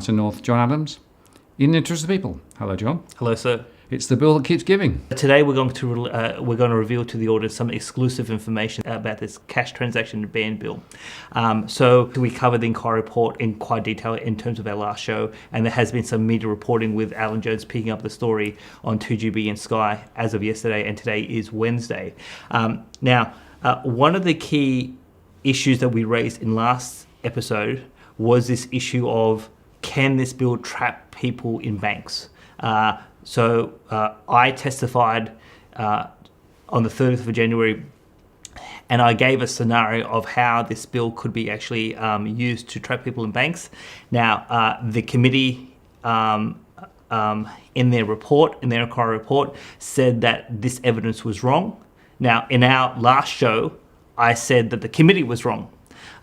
Martin North, John Adams. In the interest of the people. Hello, John. Hello, sir. It's the bill that keeps giving. Today we're going to reveal to the audience some exclusive information about this cash transaction ban bill. So we covered the inquiry report in quite detail in terms of our last show, and there has been some media reporting with Alan Jones picking up the story on 2GB and Sky as of yesterday, and today is Wednesday. Now, one of the key issues that we raised in last episode was this issue of, can this bill trap people in banks? So I testified on the 30th of January, and I gave a scenario of how this bill could be actually used to trap people in banks. Now, the committee, in their report, in their inquiry report, said that this evidence was wrong. Now, in our last show, I said that the committee was wrong.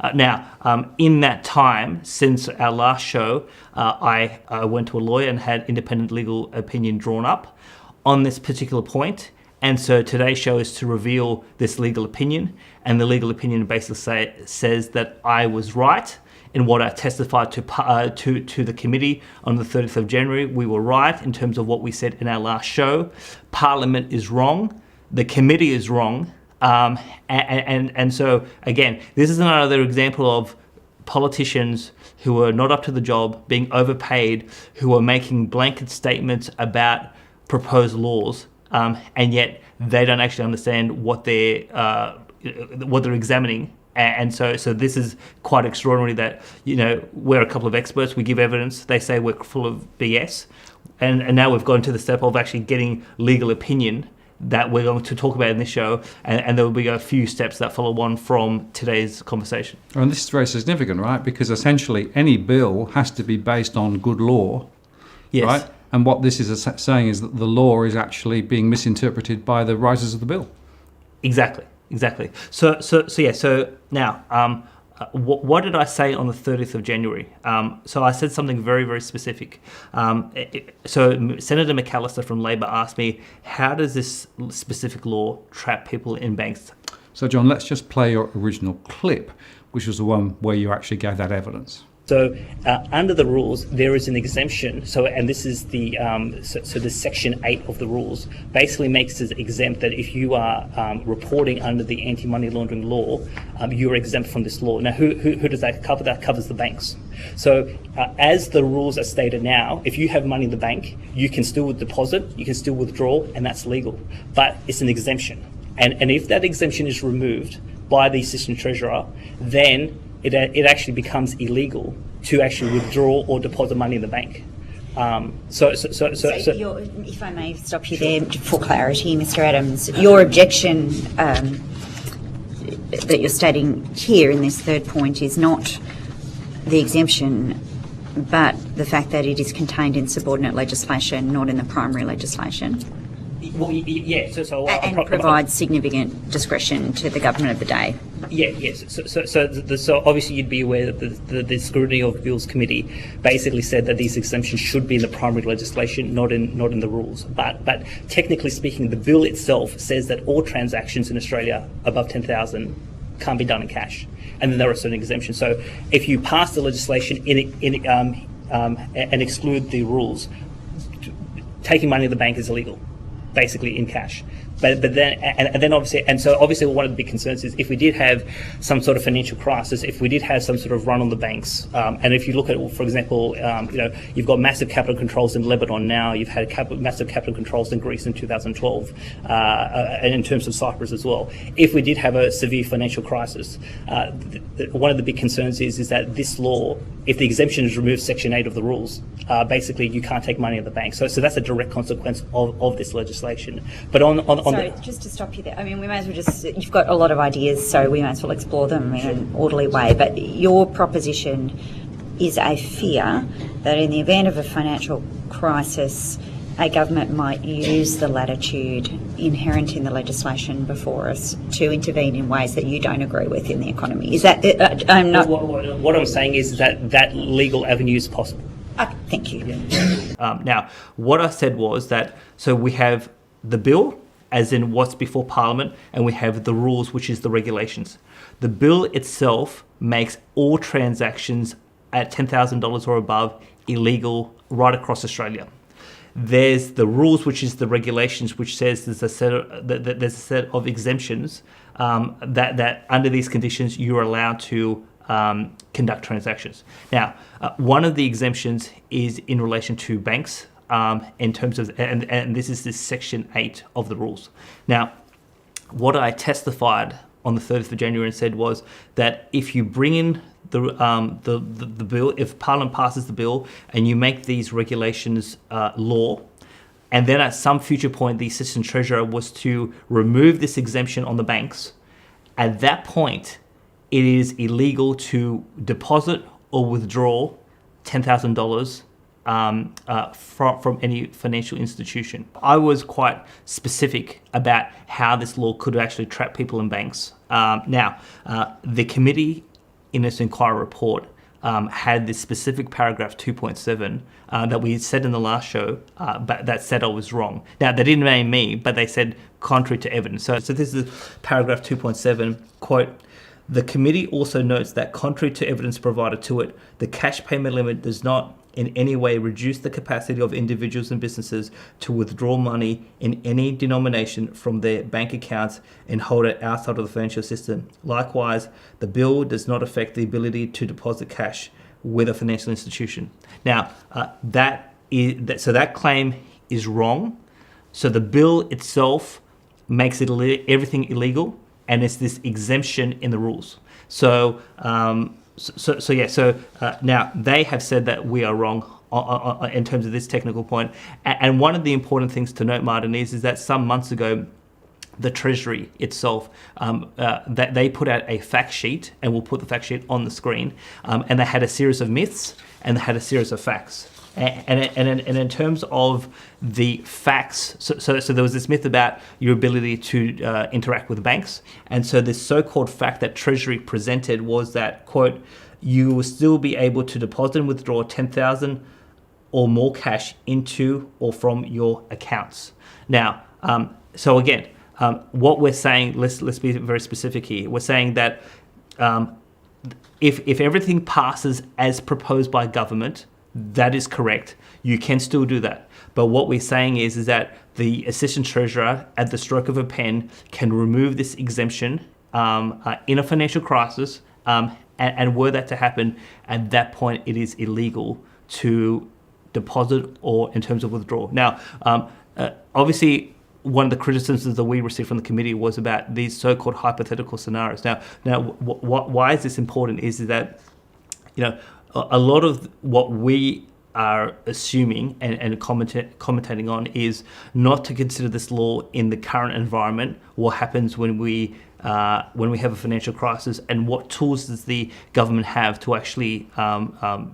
In that time, since our last show, I went to a lawyer and had independent legal opinion drawn up on this particular point. And so today's show is to reveal this legal opinion. And the legal opinion basically says that I was right in what I testified to the committee on the 30th of January. We were right in terms of what we said in our last show. Parliament is wrong. The committee is wrong. And so, again, this is another example of politicians who are not up to the job, being overpaid, who are making blanket statements about proposed laws, and yet they don't actually understand what they're examining. And so this is quite extraordinary that, we're a couple of experts, we give evidence, they say we're full of BS, and now we've gone to the step of actually getting legal opinion that we're going to talk about in this show, and there will be a few steps that follow on from today's conversation. And this is very significant, right? Because essentially any bill has to be based on good law, yes. Right? And what this is saying is that the law is actually being misinterpreted by the writers of the bill. Exactly. So now, what did I say on the 30th of January? So I said something very, very specific. So Senator McAllister from Labor asked me, how does this specific law trap people in banks? So, John, let's just play your original clip, which was the one where you actually gave that evidence. So under the rules, there is an exemption. So, and this is the the Section 8 of the rules basically makes it exempt that if you are reporting under the anti-money laundering law, you're exempt from this law. Now, who does that cover? That covers the banks. So as the rules are stated now, if you have money in the bank, you can still deposit, you can still withdraw, and that's legal. But it's an exemption. And if that exemption is removed by the Assistant Treasurer, then it actually becomes illegal to actually withdraw or deposit money in the bank. So if I may stop you there for clarity, Mr. Adams, your objection that you're stating here in this third point is not the exemption, but the fact that it is contained in subordinate legislation, not in the primary legislation. Well, yeah. And provides significant discretion to the government of the day. Yeah, yes. So obviously you'd be aware that the Scrutiny of Bills Committee basically said that these exemptions should be in the primary legislation, not in the rules. But technically speaking, the bill itself says that all transactions in Australia above 10,000 can't be done in cash, and then there are certain exemptions. So if you pass the legislation and exclude the rules, taking money in the bank is illegal, basically in cash. But then obviously one of the big concerns is if we did have some sort of financial crisis, if we did have some sort of run on the banks, and if you look at, for example, you've got massive capital controls in Lebanon now, you've had massive capital controls in Greece in 2012, and in terms of Cyprus as well. If we did have a severe financial crisis, one of the big concerns is that this law, if the exemption is removed, Section 8 of the rules, basically you can't take money at the bank. So that's a direct consequence of this legislation. But Sorry, just to stop you there. I mean, we may as well you've got a lot of ideas, so we may as well explore them in an orderly way. But your proposition is a fear that in the event of a financial crisis, a government might use the latitude inherent in the legislation before us to intervene in ways that you don't agree with in the economy. Is that... I'm not... What I'm saying is that legal avenue is possible. Thank you. Yeah. Now, what I said was that, so we have the bill, as in what's before Parliament, and we have the rules, which is the regulations. The bill itself makes all transactions at $10,000 or above illegal right across Australia. There's the rules, which is the regulations, which says there's a set of exemptions that under these conditions you're allowed to conduct transactions. Now, one of the exemptions is in relation to banks, in terms of, and this is this Section 8 of the rules. Now, what I testified on the 30th of January and said was that if you bring in the bill, if Parliament passes the bill and you make these regulations law, and then at some future point the Assistant Treasurer was to remove this exemption on the banks, at that point it is illegal to deposit or withdraw $10,000 from any financial institution. I was quite specific about how this law could actually trap people in banks. Now, the committee in its inquiry report had this specific paragraph 2.7 that we said in the last show, but that said I was wrong. Now, they didn't name me, but they said contrary to evidence. So this is paragraph 2.7, quote, "The committee also notes that contrary to evidence provided to it, the cash payment limit does not in any way reduce the capacity of individuals and businesses to withdraw money in any denomination from their bank accounts and hold it outside of the financial system. Likewise, the bill does not affect the ability to deposit cash with a financial institution." Now, so that claim is wrong. So the bill itself makes it everything illegal, and it's this exemption in the rules. So now they have said that we are wrong in terms of this technical point. And one of the important things to note, Martin, is that some months ago, the Treasury itself, that they put out a fact sheet, and we'll put the fact sheet on the screen, and they had a series of myths and they had a series of facts. And in terms of the facts, so there was this myth about your ability to interact with banks. And so this so-called fact that Treasury presented was that, quote, "You will still be able to deposit and withdraw 10,000 or more cash into or from your accounts." Now, so again, what we're saying, let's be very specific here. We're saying that if everything passes as proposed by government, that is correct. You can still do that. But what we're saying is that the Assistant Treasurer, at the stroke of a pen, can remove this exemption in a financial crisis, and were that to happen, at that point it is illegal to deposit or in terms of withdraw. Now, obviously, one of the criticisms that we received from the committee was about these so-called hypothetical scenarios. Now, why is this important? Is that, you know, a lot of what we are assuming and commentating on is not to consider this law in the current environment. What happens when we have a financial crisis, and what tools does the government have to actually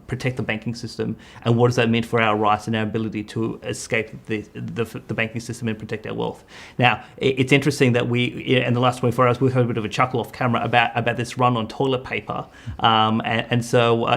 protect the banking system, and what does that mean for our rights and our ability to escape the banking system and protect our wealth? Now, it's interesting that we, in the last 24 hours, we've heard a bit of a chuckle off camera about this run on toilet paper, and so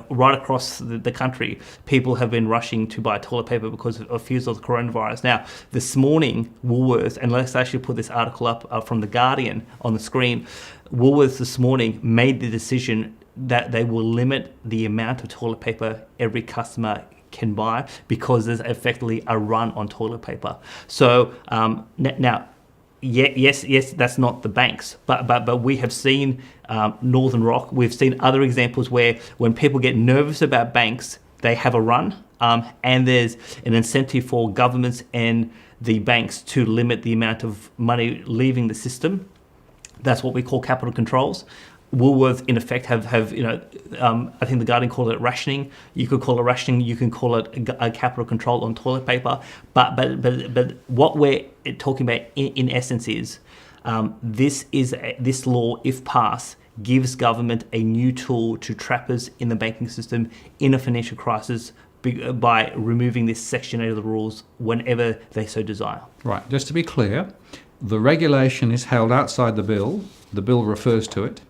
right across the country, people have been rushing to buy toilet paper because of fears of the coronavirus. Now, this morning, Woolworths, and let's actually put this article up from the Guardian on the screen, Woolworths this morning made the decision that they will limit the amount of toilet paper every customer can buy because there's effectively a run on toilet paper. So now, yes, that's not the banks, but we have seen Northern Rock. We've seen other examples where when people get nervous about banks, they have a run, and there's an incentive for governments and the banks to limit the amount of money leaving the system. That's what we call capital controls. Woolworths, in effect, have I think the Guardian called it rationing. You could call it rationing. You can call it a capital control on toilet paper. But what we're talking about in essence is this law, if passed, gives government a new tool to trap us in the banking system in a financial crisis by removing this Section 8 of the rules whenever they so desire. Right, just to be clear, the regulation is held outside the bill. The bill refers to it.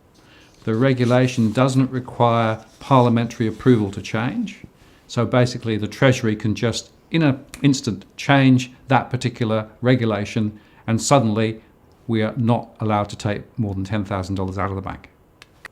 The regulation doesn't require parliamentary approval to change. So basically the Treasury can just, in an instant, change that particular regulation, and suddenly we are not allowed to take more than $10,000 out of the bank.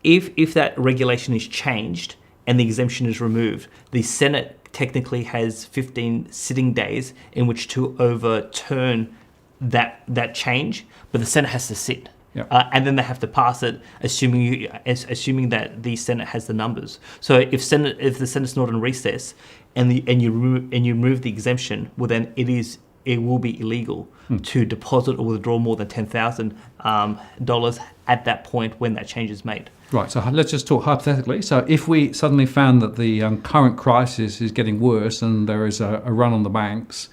If that regulation is changed, and the exemption is removed, the Senate technically has 15 sitting days in which to overturn that change, but the Senate has to sit. Yep. And then they have to pass it, assuming that the Senate has the numbers. So if the Senate's not in recess, and you remove the exemption, well then it will be illegal to deposit or withdraw more than $10,000 at that point when that change is made. Right, so let's just talk hypothetically. So if we suddenly found that the current crisis is getting worse and there is a run on the banks,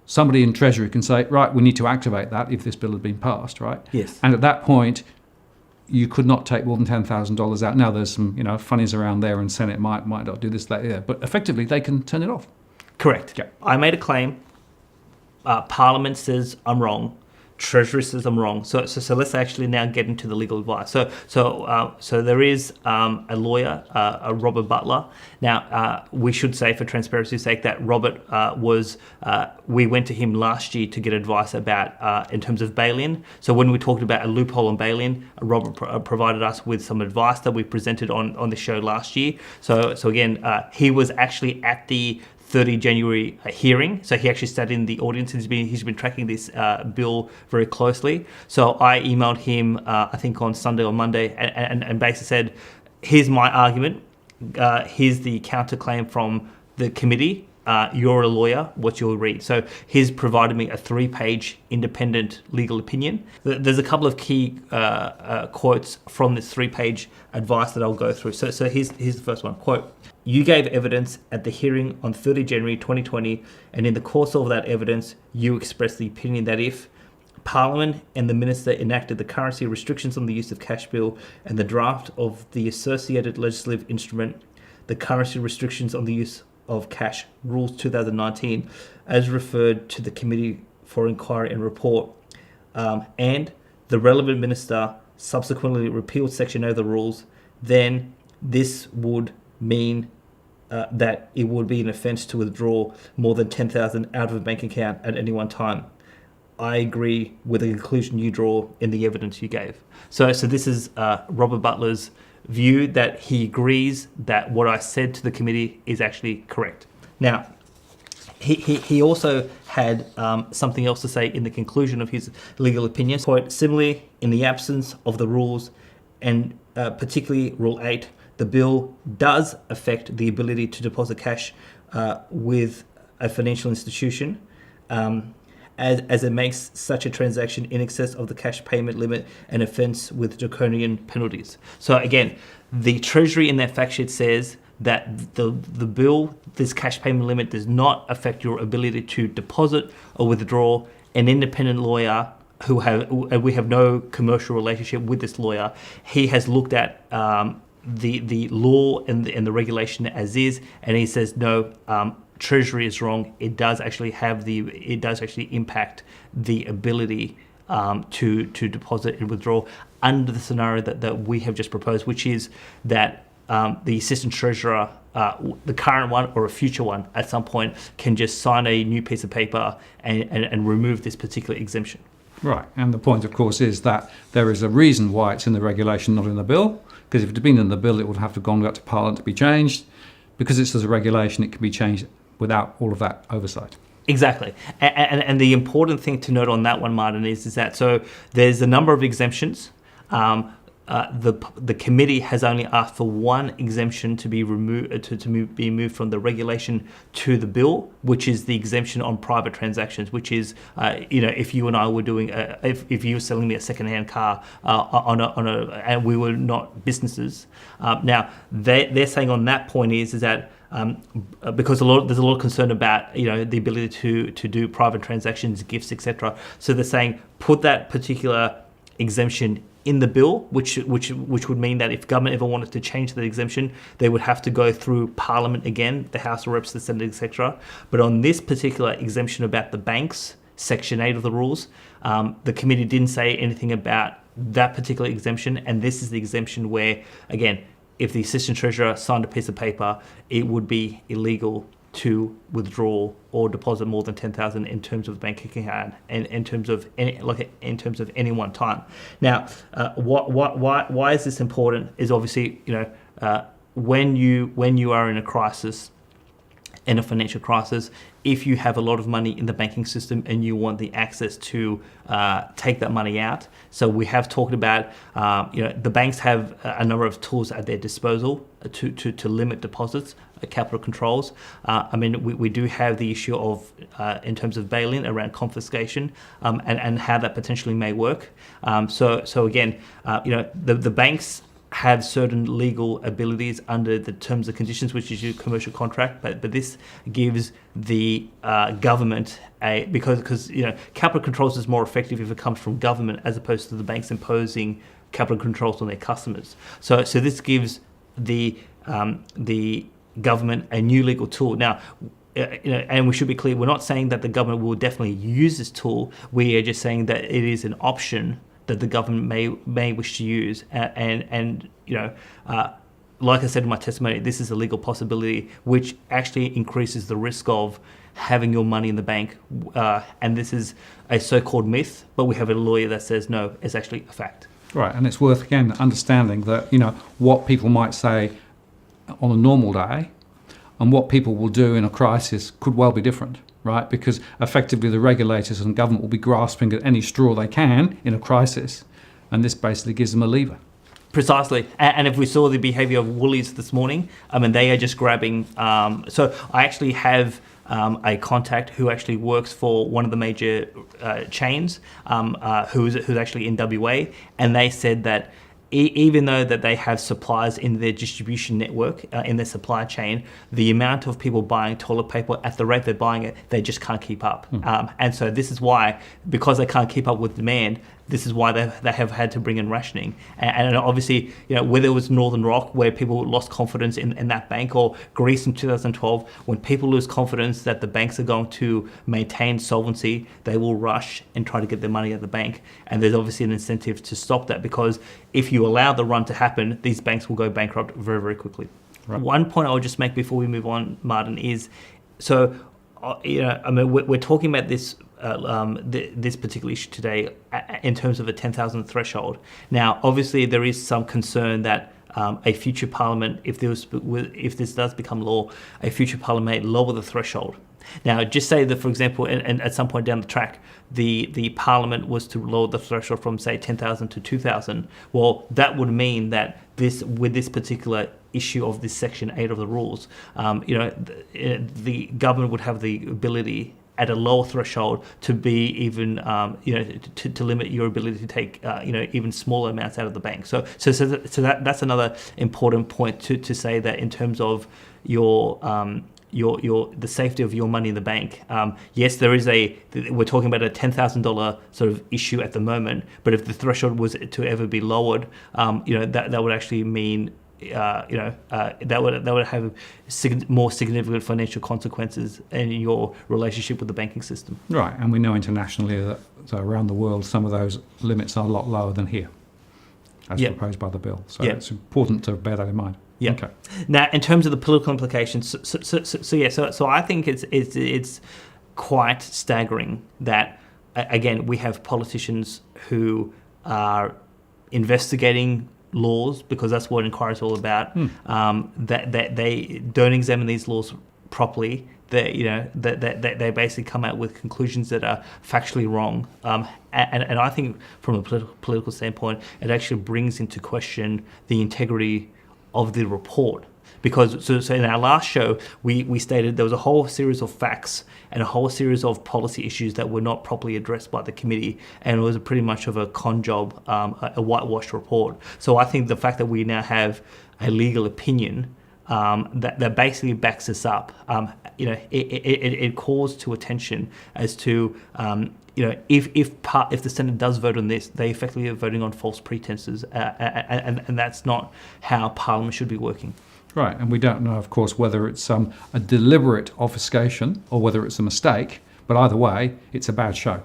somebody in Treasury can say, right, we need to activate that if this bill had been passed, right? Yes. And at that point, you could not take more than $10,000 out. Now there's some, funnies around there, and Senate might not do this, that, yeah. But effectively, they can turn it off. Correct. Yeah. I made a claim. Parliament says I'm wrong. Treasury says I'm wrong. So let's actually now get into the legal advice. So there is a lawyer, Robert Butler. Now we should say, for transparency's sake, that Robert we went to him last year to get advice about in terms of bail-in. So when we talked about a loophole on bail-in, Robert provided us with some advice that we presented on the show last year. So again, he was actually at the 30 January hearing, so he actually sat in the audience and he's been tracking this bill very closely. So I emailed him, I think on Sunday or Monday, and basically said, here's my argument, here's the counterclaim from the committee, you're a lawyer, what you'll read. So he's provided me a 3-page independent legal opinion. There's a couple of key quotes from this 3-page advice that I'll go through. So here's the first one, quote, "You gave evidence at the hearing on 30 January 2020, and in the course of that evidence, you expressed the opinion that if Parliament and the Minister enacted the currency restrictions on the use of cash bill and the draft of the associated legislative instrument, the currency restrictions on the use of cash rules 2019, as referred to the Committee for Inquiry and Report, and the relevant minister subsequently repealed Section A of the rules, then this would mean that it would be an offence to withdraw more than $10,000 out of a bank account at any one time. I agree with the conclusion you draw in the evidence you gave." So this is Robert Butler's view, that he agrees that what I said to the committee is actually correct. Now, he also had something else to say in the conclusion of his legal opinion. Quote, "Similarly, in the absence of the rules, and particularly Rule 8, the bill does affect the ability to deposit cash with a financial institution, as it makes such a transaction in excess of the cash payment limit an offence with draconian penalties." So again, the Treasury in their fact sheet says that the bill, this cash payment limit, does not affect your ability to deposit or withdraw. An independent lawyer we have no commercial relationship with this lawyer. He has looked at the law and the regulation as is, and he says no. Treasury is wrong. It does actually impact the ability to deposit and withdraw under the scenario that we have just proposed, which is that the assistant treasurer, the current one or a future one at some point, can just sign a new piece of paper and remove this particular exemption. Right, and the point, of course, is that there is a reason why it's in the regulation, not in the bill, because if it had been in the bill, it would have to gone back to Parliament to be changed. Because it's as a regulation, it can be changed without all of that oversight. Exactly. And the important thing to note on that one, Martin, is that so there's a number of exemptions. The committee has only asked for one exemption to be removed, to be moved from the regulation to the bill, which is the exemption on private transactions, which is, if you and I were doing, if you were selling me a second-hand car and we were not businesses. Now they're saying on that point is that. Because there's a lot of concern about the ability to do private transactions, gifts, etc. So they're saying put that particular exemption in the bill, which would mean that if government ever wanted to change the exemption, they would have to go through Parliament again, the House of Reps, the Senate, etc. But on this particular exemption about the banks, Section 8 of the rules, the committee didn't say anything about that particular exemption, and this is the exemption where, again, if the assistant treasurer signed a piece of paper, it would be illegal to withdraw or deposit more than $10,000 in terms of bank account and in terms of any one time. Now, why is this important? Is obviously when you are in a crisis, in a financial crisis, if you have a lot of money in the banking system and you want the access to take that money out. So we have talked about, the banks have a number of tools at their disposal to limit deposits, capital controls. We do have the issue of, in terms of bail-in, around confiscation, and how that potentially may work. So again, the banks have certain legal abilities under the terms and conditions, which is your commercial contract, but this gives the government because capital controls is more effective if it comes from government as opposed to the banks imposing capital controls on their customers. So this gives the government a new legal tool. Now, and we should be clear, we're not saying that the government will definitely use this tool. We are just saying that it is an option that the government may wish to use, and like I said in my testimony, this is a legal possibility which actually increases the risk of having your money in the bank, and this is a so-called myth, but we have a lawyer that says no, it's actually a fact. Right, and it's worth again understanding that what people might say on a normal day and what people will do in a crisis could well be different. Right, because effectively the regulators and government will be grasping at any straw they can in a crisis, and this basically gives them a lever. Precisely, and if we saw the behaviour of Woolies this morning, they are just grabbing. So I actually have a contact who actually works for one of the major chains, who's actually in WA, and they said that even though that they have suppliers in their distribution network, in their supply chain, the amount of people buying toilet paper at the rate they're buying it, they just can't keep up. And so this is why, because they can't keep up with demand, this is why they have had to bring in rationing. And obviously, whether it was Northern Rock, where people lost confidence in that bank, or Greece in 2012, when people lose confidence that the banks are going to maintain solvency, they will rush and try to get their money out of the bank. And there's obviously an incentive to stop that, because if you allow the run to happen, these banks will go bankrupt very, very quickly. Right. One point I'll just make before we move on, Martin, is we're talking about this this particular issue today in terms of a 10,000 threshold. Now, obviously, there is some concern that a future parliament, if this does become law, a future parliament may lower the threshold. Now, just say that, for example, and at some point down the track, the parliament was to lower the threshold from, say, 10,000 to 2,000. Well, that would mean that with this particular issue of this Section 8 of the rules, the government would have the ability at a lower threshold to be even, to limit your ability to take, even smaller amounts out of the bank. So that's another important point to say, that in terms of the safety of your money in the bank. Yes, there is we're talking about a $10,000 sort of issue at the moment, but if the threshold was to ever be lowered, that would actually mean, that would have more significant financial consequences in your relationship with the banking system. Right, and we know internationally that around the world some of those limits are a lot lower than here, as proposed by the bill. So it's important to bear that in mind. Yeah. Okay. Now, in terms of the political implications, so I think it's quite staggering that, again, we have politicians who are investigating laws, because that's what inquiry is all about. That they don't examine these laws properly. They basically come out with conclusions that are factually wrong. And I think from a political standpoint, it actually brings into question the integrity of the report. Because so in our last show, we stated there was a whole series of facts and a whole series of policy issues that were not properly addressed by the committee, and it was pretty much of a con job, a whitewashed report. So I think the fact that we now have a legal opinion that basically backs us up, it calls to attention as to if the Senate does vote on this, they effectively are voting on false pretenses, and that's not how Parliament should be working. Right, and we don't know, of course, whether it's a deliberate obfuscation or whether it's a mistake, but either way, it's a bad show.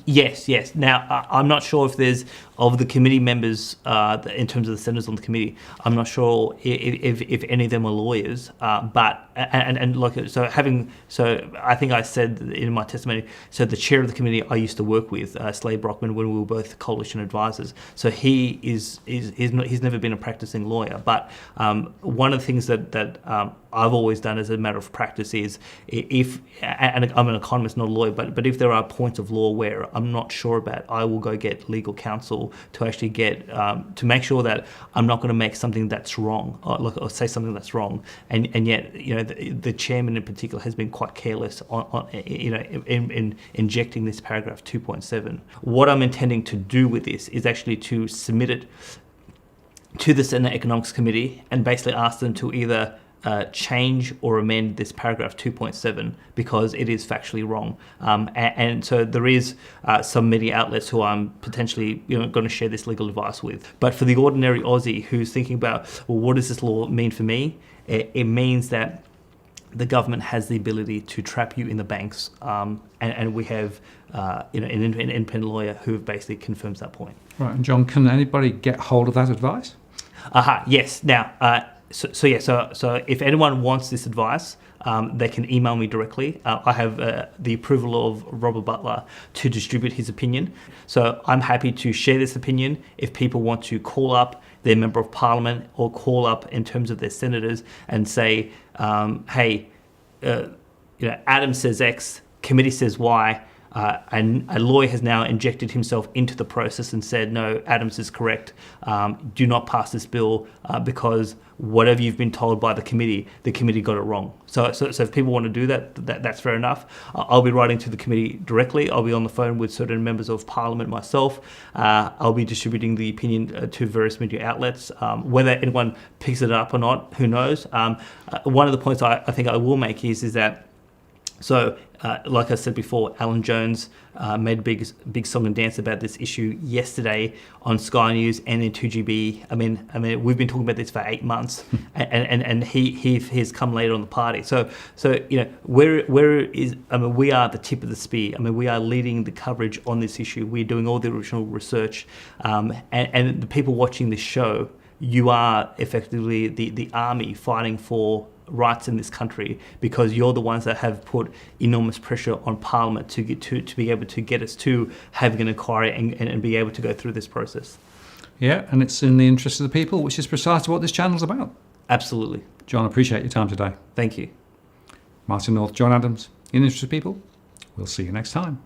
Yes. Now, I'm not sure if there's, of the committee members, in terms of the senators on the committee, I'm not sure if any of them are lawyers, but look, so I think I said in my testimony, so the chair of the committee I used to work with, Slade Brockman, when we were both coalition advisors. So he's never been a practicing lawyer, but one of the things that I've always done as a matter of practice is, if, and I'm an economist, not a lawyer, but if there are points of law where I'm not sure about, I will go get legal counsel to actually get, to make sure that I'm not going to make something that's wrong, or say something that's wrong, and yet, the chairman in particular has been quite careless in injecting this paragraph 2.7. What I'm intending to do with this is actually to submit it to the Senate Economics Committee and basically ask them to either change or amend this paragraph 2.7 because it is factually wrong. And so there is some media outlets who I'm potentially going to share this legal advice with. But for the ordinary Aussie who's thinking about, well, what does this law mean for me? It means that the government has the ability to trap you in the banks, and we have an independent lawyer who basically confirms that point. Right, and John, can anybody get hold of that advice? Yes. Now, so if anyone wants this advice, they can email me directly. I have the approval of Robert Butler to distribute his opinion. So I'm happy to share this opinion if people want to call up their member of parliament or call up in terms of their senators and say, hey, Adam says X, committee says Y, and a lawyer has now injected himself into the process and said, no, Adams is correct. Do not pass this bill because whatever you've been told by the committee got it wrong. So if people want to do that's fair enough. I'll be writing to the committee directly. I'll be on the phone with certain members of parliament myself. I'll be distributing the opinion to various media outlets. Whether anyone picks it up or not, who knows? One of the points I think I will make is that, so, like I said before, Alan Jones made a big song and dance about this issue yesterday on Sky News and in 2GB. I mean, we've been talking about this for 8 months, and he's come later on the party. So where is? I mean, we are the tip of the spear. I mean, we are leading the coverage on this issue. We're doing all the original research, and the people watching this show, you are effectively the army fighting for rights in this country, because you're the ones that have put enormous pressure on Parliament to be able to get us to having an inquiry and be able to go through this process. Yeah, and it's in the interest of the people, which is precisely what this channel's about. Absolutely. John, I appreciate your time today. Thank you. Martin North, John Adams, in the interest of people. We'll see you next time.